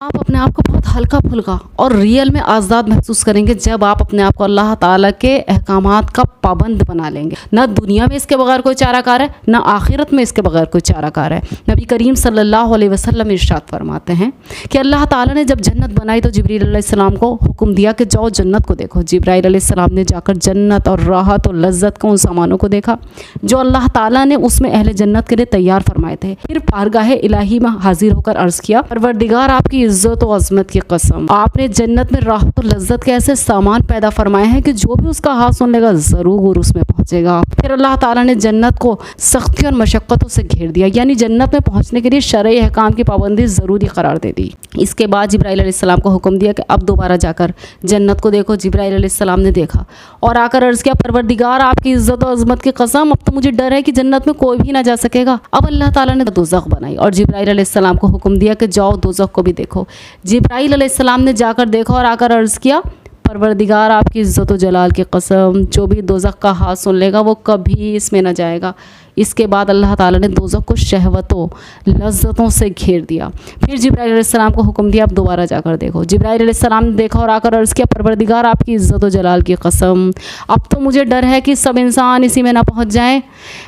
آپ اپنے آپ کو بہت ہلکا پھلکا اور ریئل میں آزاد محسوس کریں گے جب آپ اپنے آپ کو اللہ تعالیٰ کے احکامات کا پابند بنا لیں گے۔ نہ دنیا میں اس کے بغیر کوئی چارہ کار ہے، نہ آخرت میں اس کے بغیر کوئی چارہ کار ہے۔ نبی کریم صلی اللہ علیہ وسلم ارشاد فرماتے ہیں کہ اللہ تعالیٰ نے جب جنت بنائی تو جبرائیل علیہ السلام کو حکم دیا کہ جاؤ جنت کو دیکھو۔ جبرائیل علیہ السلام نے جا کر جنت اور راحت اور لذت کو ان سامانوں کو دیکھا جو اللہ تعالیٰ نے اس میں اہل جنت کے لیے تیار فرمائے تھے۔ پھر بارگاہ الہی میں حاضر ہو کر عرض کیا، پروردگار آپ کی عزت و عظمت کی قسم، آپ نے جنت میں راحت و لذت کے ایسے سامان پیدا فرمائے ہیں کہ جو بھی اس کا ہاتھ سن لے گا ضرور اس میں پہنچے گا۔ پھر اللہ تعالیٰ نے جنت کو سختی اور مشقتوں سے گھیر دیا، یعنی جنت میں پہنچنے کے لیے شرعی احکام کی پابندی ضروری قرار دے دی۔ اس کے بعد جبرائیل علیہ السلام کو حکم دیا کہ اب دوبارہ جا کر جنت کو دیکھو۔ جبرائیل علیہ السلام نے دیکھا اور آ کر عرض کیا، پروردگار آپ کی عزت و عظمت کی قسم، اب تو مجھے ڈر ہے کہ جنت میں کوئی بھی نہ جا سکے گا۔ اب اللہ تعالیٰ نے دوزخ بنائی اور جبرائیل علیہ السلام کو حکم دیا کہ جاؤ دوزخ کو بھی دیکھو۔ جبرائیل علیہ السلام نے جا کر دیکھا اور آ کر عرض کیا، پروردگار آپ کی عزت و جلال کی قسم، جو بھی دوزخ کا ہاتھ سن لے گا وہ کبھی اس میں نہ جائے گا۔ اس کے بعد اللہ تعالیٰ نے دوزخ کو شہوتوں لذتوں سے گھیر دیا۔ پھر جبرائیل علیہ السلام کو حکم دیا، اب دوبارہ جا کر دیکھو۔ جبرائیل علیہ السلام نے دیکھا اور آ کر عرض کیا، پروردگار آپ کی عزت و جلال کی قسم، اب تو مجھے ڈر ہے کہ سب انسان اسی میں نہ پہنچ جائیں۔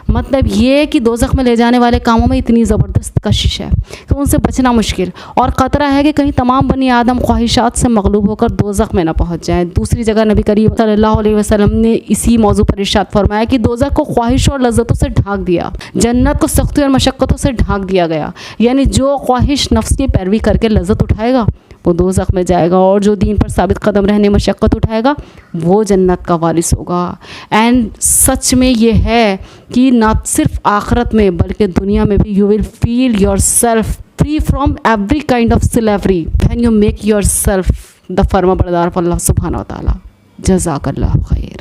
مطلب یہ کہ دوزخ میں لے جانے والے کاموں میں اتنی زبردست کشش ہے کہ ان سے بچنا مشکل، اور خطرہ ہے کہ کہیں تمام بنی آدم خواہشات سے مغلوب ہو کر دوزخ میں نہ پہنچ جائیں۔ دوسری جگہ نبی کریم صلی اللہ علیہ وسلم نے اسی موضوع پر ارشاد فرمایا کہ دوزخ کو خواہش اور لذتوں سے ڈھانک دیا، جنت کو سختی اور مشقتوں سے ڈھانک دیا گیا، یعنی جو خواہش نفس کی پیروی کر کے لذت اٹھائے گا وہ دوزخ میں جائے گا، اور جو دین پر ثابت قدم رہنے مشقت اٹھائے گا وہ جنت کا وارث ہوگا۔ اینڈ سچ میں یہ ہے کہ نہ صرف آخرت میں بلکہ دنیا میں بھی you will feel yourself free from every kind of slavery when you make yourself the فرما بردار of اللہ سبحانہ و تعالی۔ جزاک اللہ خیر۔